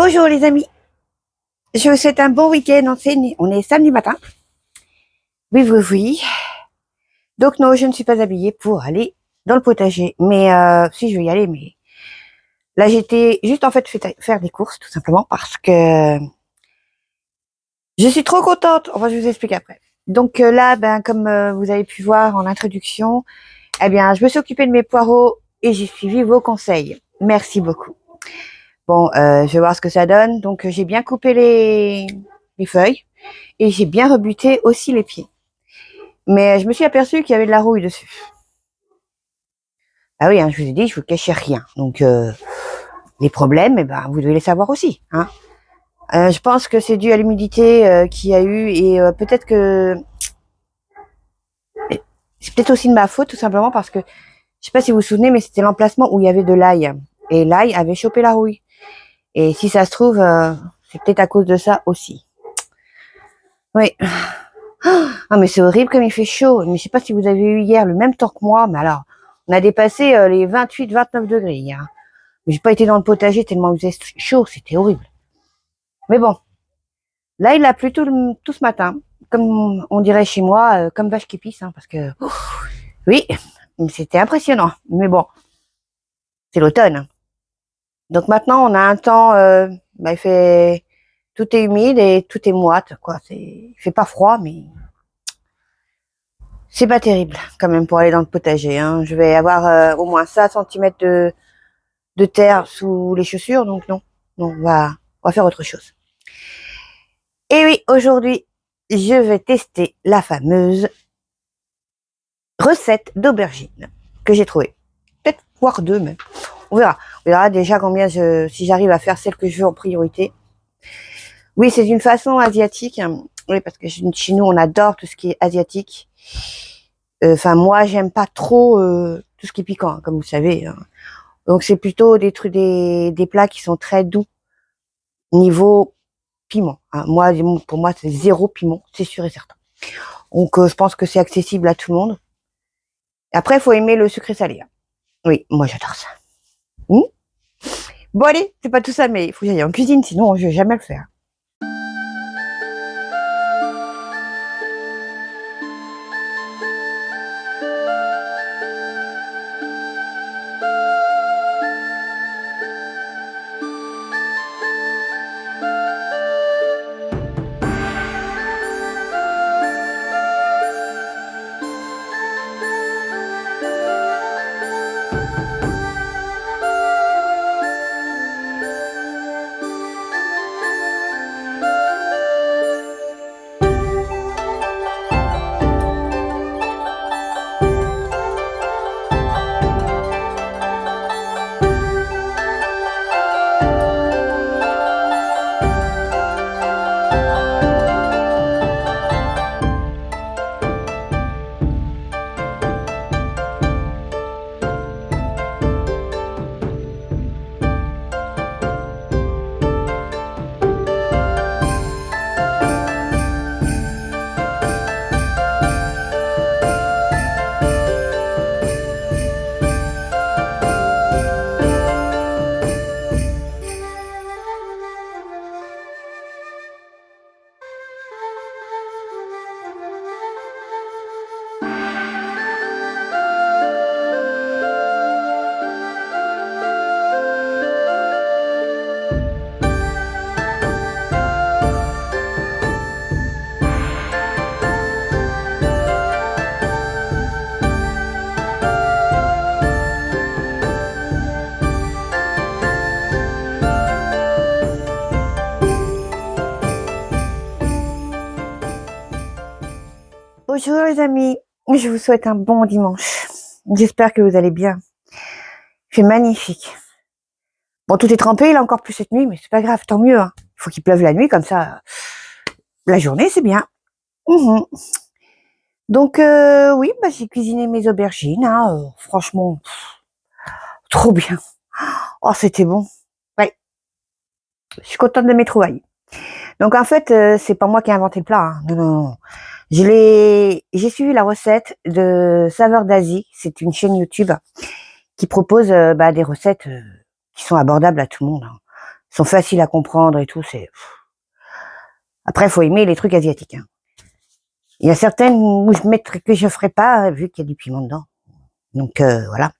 Bonjour les amis, je vous souhaite un bon week-end, on est samedi matin. Oui. Donc non, je ne suis pas habillée pour aller dans le potager, mais si je vais y aller, mais là j'étais juste en fait faire des courses tout simplement parce que je suis trop contente, enfin je vous explique après. Donc là, comme vous avez pu voir en introduction, eh bien je me suis occupée de mes poireaux et j'ai suivi vos conseils. Merci beaucoup. Bon, je vais voir ce que ça donne. Donc, j'ai bien coupé les feuilles et j'ai bien rebuté aussi les pieds. Mais je me suis aperçue qu'il y avait de la rouille dessus. Ah oui, hein, je vous ai dit, je vous cachais rien. Donc, les problèmes, vous devez les savoir aussi. Hein. Je pense que c'est dû à l'humidité qu'il y a eu et peut-être que c'est peut-être aussi de ma faute, tout simplement parce que je sais pas si vous vous souvenez, mais c'était l'emplacement où il y avait de l'ail et l'ail avait chopé la rouille. Et si ça se trouve, c'est peut-être à cause de ça aussi. Oui. Ah, mais c'est horrible comme il fait chaud. Mais je sais pas si vous avez eu hier le même temps que moi, mais alors, on a dépassé les 28-29 degrés hier. Mais j'ai pas été dans le potager tellement il faisait chaud, c'était horrible. Mais bon, là il a plu tout ce matin, comme on dirait chez moi, comme vache qui pisse, hein, parce que oui, c'était impressionnant. Mais bon, c'est l'automne. Donc maintenant on a un temps, il fait tout est humide et tout est moite, quoi. Il fait pas froid, mais c'est pas terrible quand même pour aller dans le potager. Hein. Je vais avoir au moins 5 cm de terre sous les chaussures, donc non, on va faire autre chose. Et oui, aujourd'hui, je vais tester la fameuse recette d'aubergine que j'ai trouvée. Peut-être voire deux même. On verra déjà si j'arrive à faire celle que je veux en priorité. Oui, c'est une façon asiatique. Hein. Oui, parce que chez nous, on adore tout ce qui est asiatique. Enfin, moi, j'aime pas trop tout ce qui est piquant, hein, comme vous savez. Hein. Donc, c'est plutôt des plats qui sont très doux niveau piment. Hein. Moi, pour moi, c'est zéro piment, c'est sûr et certain. Donc, je pense que c'est accessible à tout le monde. Après, il faut aimer le sucré salé. Hein. Oui, moi, j'adore ça. Bon, allez, c'est pas tout ça, mais il faut que j'aille en cuisine, sinon, je vais jamais le faire. Bonjour les amis, je vous souhaite un bon dimanche. J'espère que vous allez bien. Il fait magnifique. Bon, tout est trempé, là encore plus cette nuit, mais c'est pas grave, tant mieux. Hein. Il faut qu'il pleuve la nuit, comme ça, la journée c'est bien. Mhm. Donc oui, bah, j'ai cuisiné mes aubergines. Hein, franchement, trop bien. Oh, c'était bon. Ouais, je suis contente de mes trouvailles. Donc en fait, c'est pas moi qui ai inventé le plat. Hein. Non, non, non. J'ai suivi la recette de Saveurs d'Asie. C'est une chaîne YouTube qui propose bah, des recettes qui sont abordables à tout le monde. Hein. Ils sont faciles à comprendre et tout. Après, il faut aimer les trucs asiatiques. Hein. Il y a certaines où que je ferai pas vu qu'il y a du piment dedans. Donc voilà.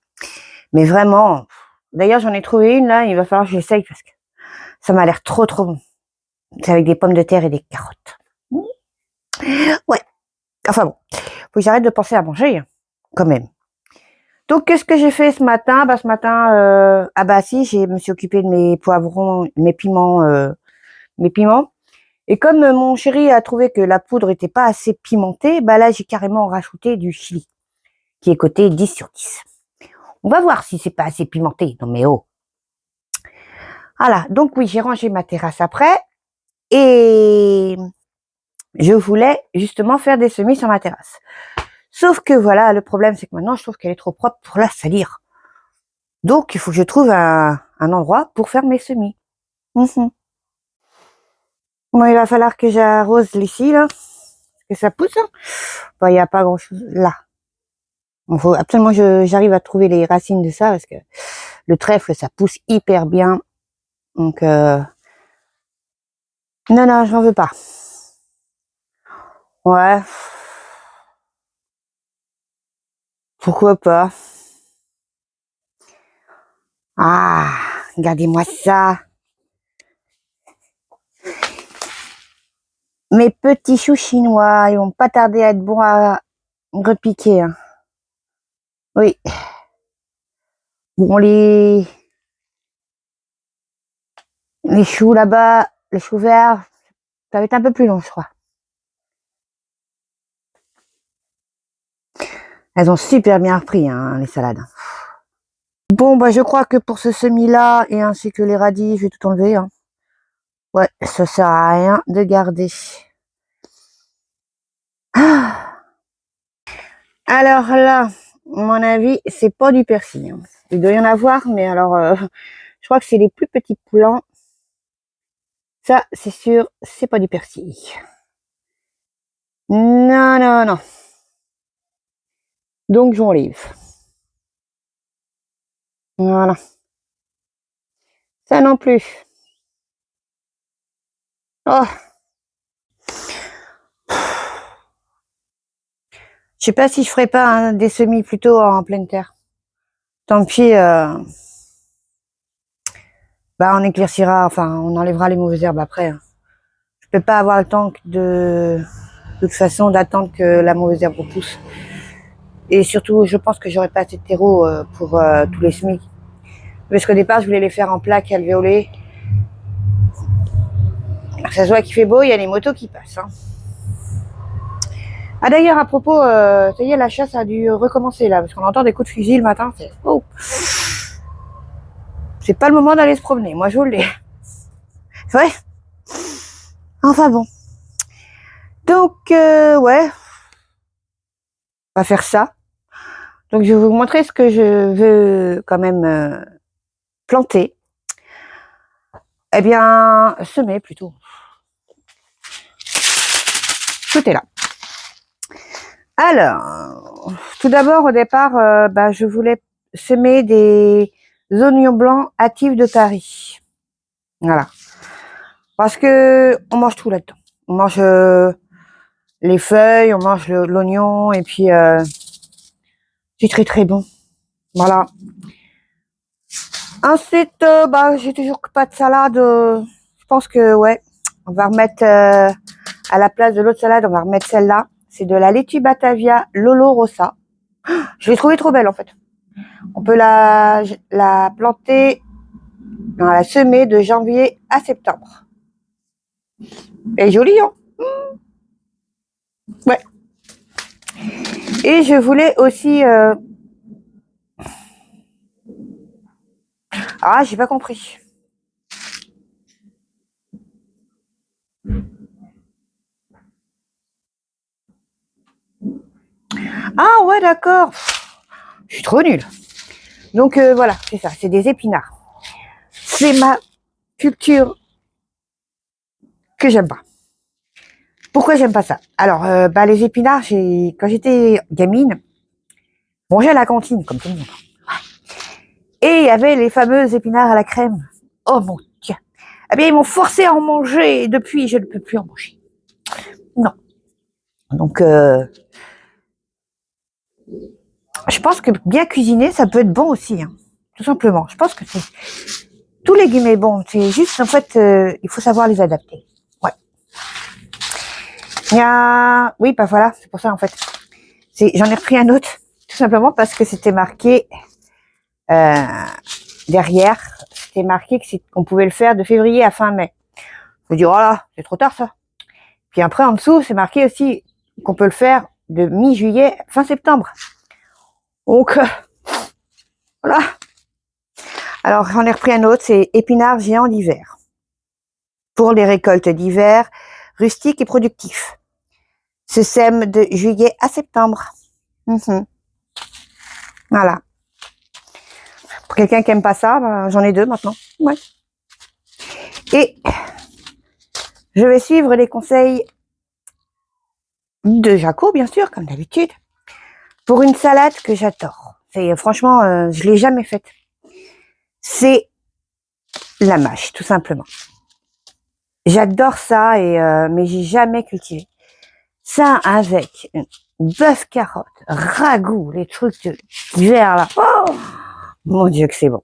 Mais vraiment, d'ailleurs j'en ai trouvé une là. Il va falloir que j'essaye parce que ça m'a l'air trop trop bon. C'est avec des pommes de terre et des carottes. Ouais. Enfin bon, faut que j'arrête de penser à manger hein, quand même. Donc, qu'est-ce que j'ai fait ce matin? Bah, ce matin, ah bah si, je me suis occupée de mes poivrons, mes piments. Et comme mon chéri a trouvé que la poudre était pas assez pimentée, bah là, j'ai carrément rajouté du chili, qui est coté 10 sur 10. On va voir si c'est pas assez pimenté. Non mais oh. Voilà. Donc oui, j'ai rangé ma terrasse après. Et je voulais justement faire des semis sur ma terrasse. Sauf que voilà, le problème, c'est que maintenant, je trouve qu'elle est trop propre pour la salir. Donc, il faut que je trouve un endroit pour faire mes semis. Mhm. Bon, il va falloir que j'arrose ici, là, que ça pousse. Hein. Bon, il n'y a pas grand-chose là. Il faut absolument que j'arrive à trouver les racines de ça, parce que le trèfle, ça pousse hyper bien. Donc, non, non, je n'en veux pas. Ouais. Pourquoi pas? Ah, regardez-moi ça. Mes petits choux chinois, ils vont pas tarder à être bons à repiquer. Hein. Oui. Bon, les choux là-bas, les choux verts, ça va être un peu plus long, je crois. Elles ont super bien repris, hein, les salades. Bon, bah, je crois que pour ce semis-là, et ainsi que les radis, je vais tout enlever. Hein. Ouais, ça sert à rien de garder. Ah. Alors là, à mon avis, c'est pas du persil. Hein. Il doit y en avoir, mais alors, je crois que c'est les plus petits plants. Ça, c'est sûr, c'est pas du persil. Non, non, non. Donc, j'enlève. Voilà. Ça non plus. Oh, je sais pas si je ferais pas hein, des semis plutôt en pleine terre. Tant pis, bah on éclaircira, enfin on enlèvera les mauvaises herbes après. Hein. Je peux pas avoir le temps de toute façon d'attendre que la mauvaise herbe repousse. Et surtout, je pense que j'aurais pas assez de terreau pour tous les semis. Parce qu'au départ, je voulais les faire en plaques alvéolées. Ça se voit qu'il fait beau, il y a les motos qui passent. Hein. Ah d'ailleurs, à propos, ça y est, la chasse a dû recommencer là, parce qu'on entend des coups de fusil le matin. C'est oh. C'est pas le moment d'aller se promener, moi je vous le dis. Ouais. Enfin bon. Donc, ouais, on va faire ça. Donc, je vais vous montrer ce que je veux quand même planter. Eh bien, semer plutôt. Tout est là. Alors, tout d'abord, au départ, bah, je voulais semer des oignons blancs hâtifs de Paris. Voilà. Parce que on mange tout là-dedans. On mange les feuilles, on mange l'oignon et puis c'est très très bon. Voilà. Ensuite, bah, j'ai toujours pas de salade. Je pense que ouais, on va remettre à la place de l'autre salade, on va remettre celle-là. C'est de la laitue Batavia Lolo Rossa. Je l'ai trouvée trop belle en fait. On peut la planter, la semer de janvier à septembre. Elle est jolie, hein? Ouais. Et je voulais aussi... Ah, j'ai pas compris. Ah ouais, d'accord. Je suis trop nulle. Donc voilà, c'est ça, c'est des épinards. C'est ma culture que j'aime pas. Pourquoi j'aime pas ça? Alors, les épinards, quand j'étais gamine, je mangeais à la cantine, comme tout le monde. Et il y avait les fameux épinards à la crème. Oh mon Dieu. Eh bien, ils m'ont forcé à en manger et depuis, je ne peux plus en manger. Non. Donc, je pense que bien cuisiner, ça peut être bon aussi. Hein. Tout simplement. Je pense que c'est tout légumes est bon. C'est juste, en fait, il faut savoir les adapter. Ouais. Il y a... Oui, bah voilà, c'est pour ça, en fait. J'en ai repris un autre, tout simplement parce que c'était marqué euh, derrière, c'était marqué qu'on pouvait le faire de février à fin mai. Je me dis, oh là, c'est trop tard ça. Puis après, en dessous, c'est marqué aussi qu'on peut le faire de mi-juillet, fin septembre. Donc, voilà. Alors, j'en ai repris un autre, c'est épinards géants d'hiver. Pour les récoltes d'hiver, rustiques et productifs. Se sème de juillet à septembre. Voilà. Pour quelqu'un qui aime pas ça, j'en ai deux maintenant. Ouais. Et je vais suivre les conseils de Jaco, bien sûr, comme d'habitude, pour une salade que j'adore. Franchement, je l'ai jamais faite. C'est la mâche, tout simplement. J'adore ça, mais j'ai jamais cultivé. Ça avec bœuf carotte, ragoût, les trucs d'hiver là. Oh mon Dieu que c'est bon.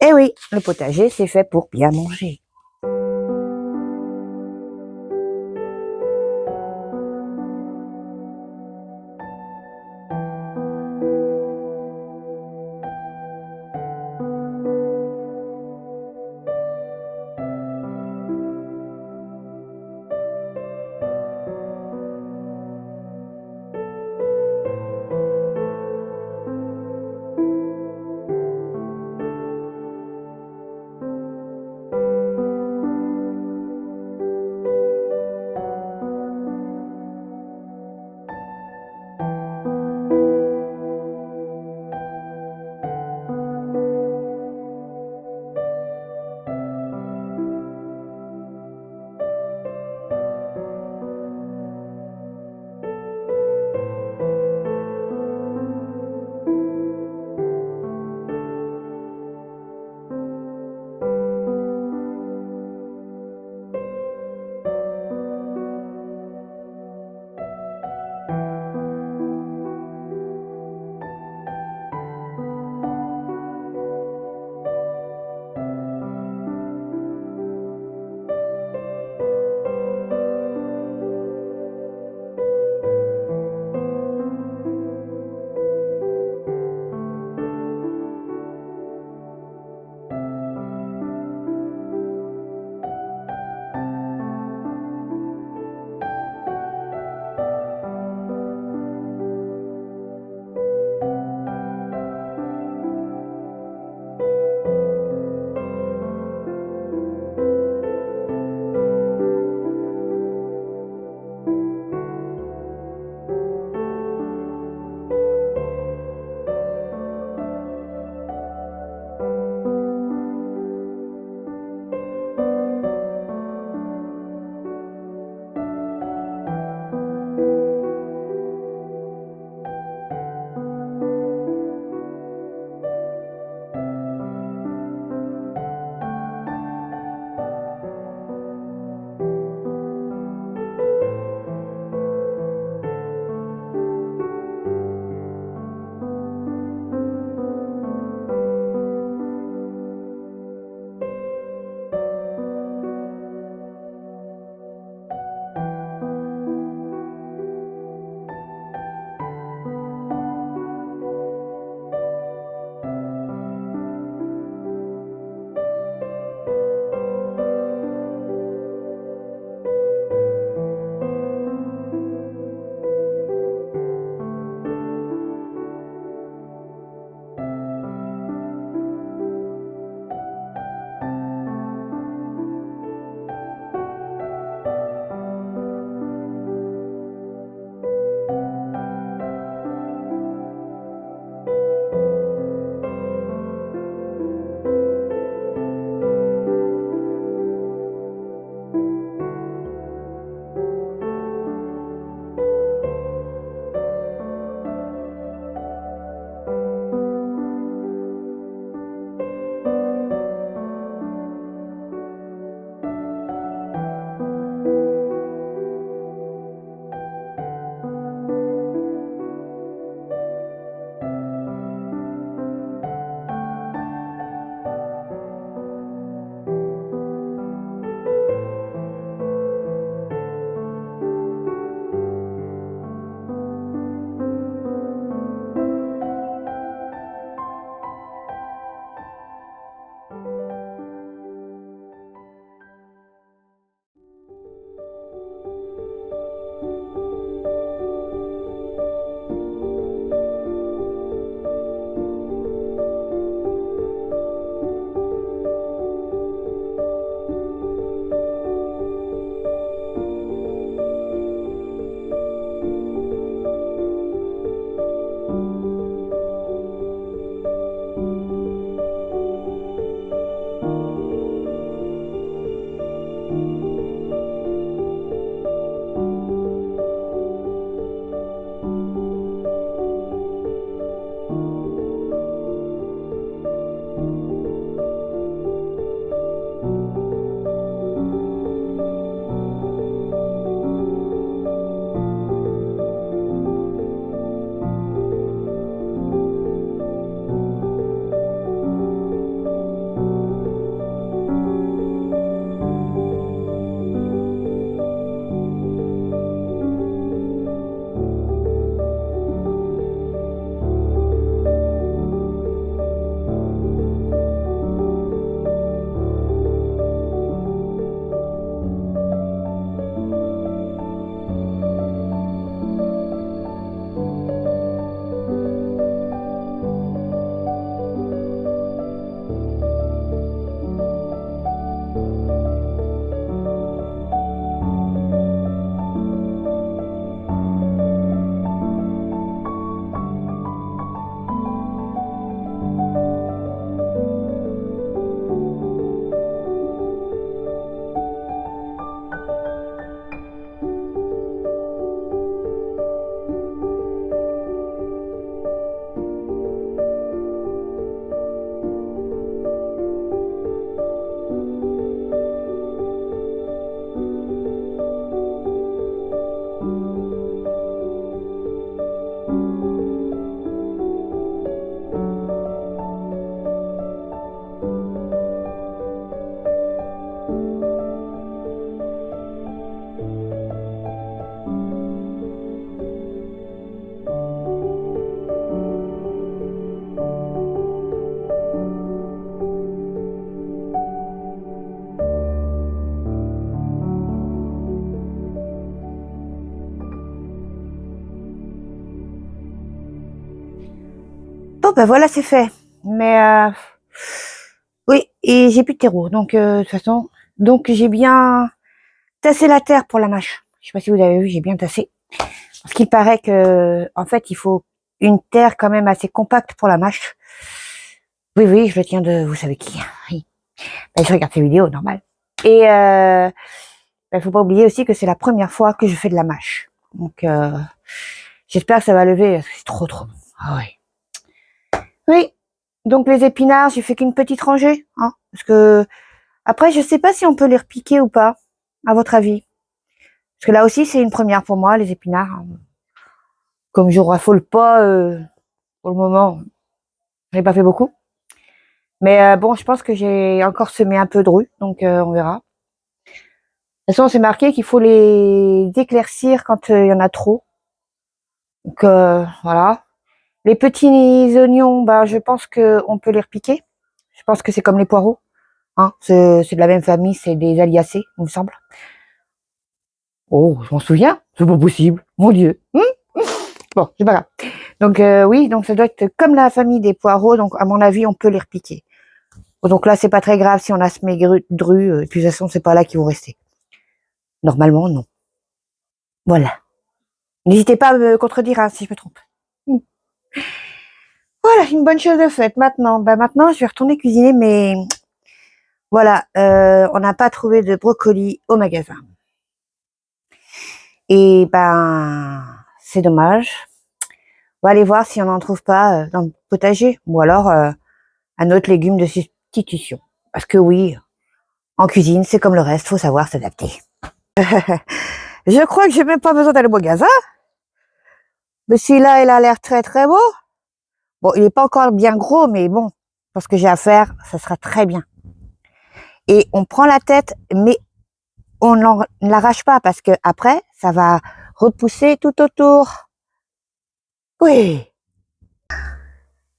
Et oui, le potager, c'est fait pour bien manger. Bon, ben voilà, c'est fait. Mais oui, et j'ai plus de terreau. Donc, de toute façon, donc j'ai bien tassé la terre pour la mâche. Je sais pas si vous avez vu, j'ai bien tassé. Parce qu'il paraît que, en fait, il faut une terre quand même assez compacte pour la mâche. Oui, oui, je le tiens de, vous savez qui. Oui. Ben, je regarde ces vidéos, normal. Et ben, faut pas oublier aussi que c'est la première fois que je fais de la mâche. Donc, j'espère que ça va lever, parce que c'est trop bon. Ah ouais. Oui. Donc les épinards, j'ai fait qu'une petite rangée, hein, parce que après, je sais pas si on peut les repiquer ou pas, à votre avis. Parce que là aussi, c'est une première pour moi, les épinards. Comme je raffole pas pour le moment, j'ai pas fait beaucoup. Mais bon, je pense que j'ai encore semé un peu de rue, donc on verra. De toute façon, c'est marqué qu'il faut les éclaircir quand il y en a trop. Donc voilà. Les petits oignons, ben, je pense que on peut les repiquer. Je pense que c'est comme les poireaux. Hein, c'est de la même famille, c'est des aliacées, il me semble. Oh, je m'en souviens. C'est pas possible. Mon Dieu. Bon, c'est pas grave. Donc oui, donc ça doit être comme la famille des poireaux. Donc à mon avis, on peut les repiquer. Donc là, c'est pas très grave si on a semé de rue. De toute façon, c'est pas là qu'ils vont rester. Normalement, non. Voilà. N'hésitez pas à me contredire hein, si je me trompe. Voilà, une bonne chose de faite. Maintenant, maintenant, je vais retourner cuisiner, mais voilà, on n'a pas trouvé de brocoli au magasin. Et ben, c'est dommage. On va aller voir si on n'en trouve pas dans le potager, ou alors un autre légume de substitution. Parce que oui, en cuisine, c'est comme le reste, faut savoir s'adapter. Je crois que j'ai même pas besoin d'aller au magasin. Mais celui-là, il a l'air très beau. Bon, il est pas encore bien gros, mais bon, parce que j'ai à faire, ça sera très bien. Et on prend la tête, mais on ne l'arrache pas parce que après, ça va repousser tout autour. Oui.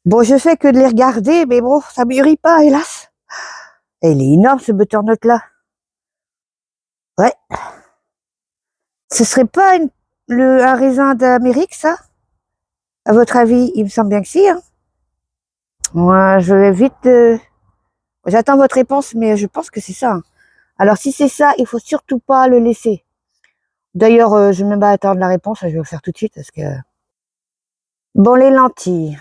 Bon, je fais que de les regarder, mais bon, ça mûrit pas, hélas. Et il est énorme, ce butternut là. Ouais. Ce serait pas un raisin d'Amérique, ça? À votre avis, il me semble bien que si, hein. Moi, je vais vite... J'attends votre réponse, mais je pense que c'est ça, hein. Alors, si c'est ça, il faut surtout pas le laisser. D'ailleurs, je vais même pas attendre la réponse, je vais le faire tout de suite, parce que... Bon, les lentilles.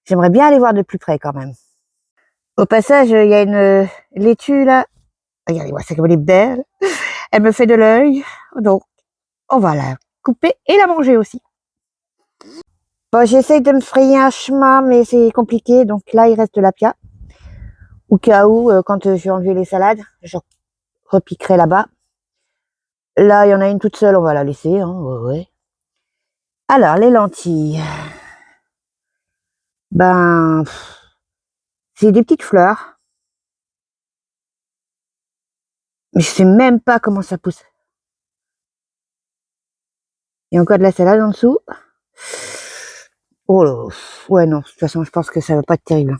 J'aimerais bien aller voir de plus près, quand même. Au passage, il y a une laitue, là. Regardez-moi, c'est comme elle est belle. Elle me fait de l'œil. Donc, on va la couper et la manger aussi. Bon, j'essaye de me frayer un chemin, mais c'est compliqué. Donc là, il reste de l'apia. Au cas où, quand je vais enlever les salades, je repiquerai là-bas. Là, il y en a une toute seule, on va la laisser. Hein, ouais. Alors, les lentilles. Ben, c'est des petites fleurs. Mais je sais même pas comment ça pousse. Il y a encore de la salade en dessous. Oh là, ouais, non, de toute façon, je pense que ça va pas être terrible.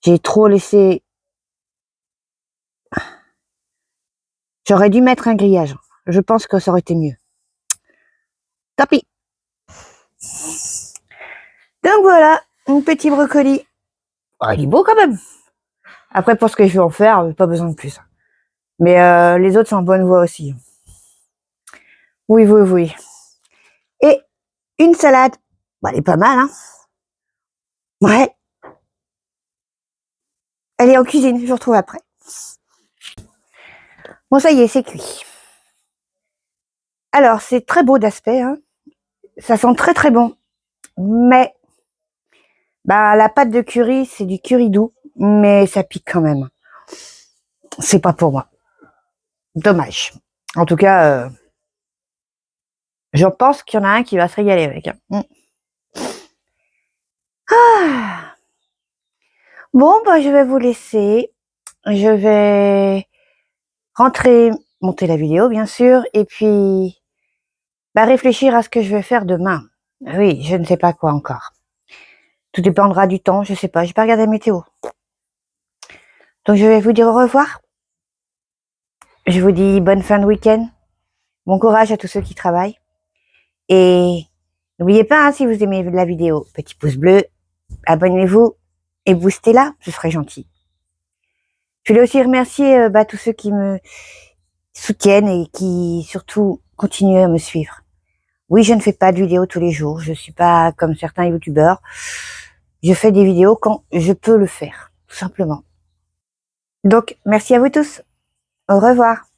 J'ai trop laissé... J'aurais dû mettre un grillage. Je pense que ça aurait été mieux. Tant pis. Donc voilà, mon petit brocoli. Oh, il est beau quand même. Après, pour ce que je vais en faire, pas besoin de plus. Mais les autres sont en bonne voie aussi. Oui. Et une salade. Bon, elle est pas mal, hein. Ouais. Elle est en cuisine, je vous retrouve après. Bon, ça y est, c'est cuit. Alors, c'est très beau d'aspect, hein. Ça sent très bon. Mais, bah, la pâte de curry, c'est du curry doux, mais ça pique quand même. C'est pas pour moi. Dommage. En tout cas, je pense qu'il y en a un qui va se régaler avec. Hein. Ah. Bon, bah, je vais vous laisser. Je vais rentrer, monter la vidéo, bien sûr, et puis bah, réfléchir à ce que je vais faire demain. Oui, je ne sais pas quoi encore. Tout dépendra du temps, je sais pas. J'ai pas regardé la météo. Donc, je vais vous dire au revoir. Je vous dis bonne fin de week-end. Bon courage à tous ceux qui travaillent. Et n'oubliez pas, hein, si vous aimez la vidéo, petit pouce bleu, abonnez-vous et boostez-la, ce serait gentil. Je voulais aussi remercier tous ceux qui me soutiennent et qui surtout continuent à me suivre. Oui, je ne fais pas de vidéos tous les jours, je suis pas comme certains youtubeurs. Je fais des vidéos quand je peux le faire, tout simplement. Donc, merci à vous tous. Au revoir.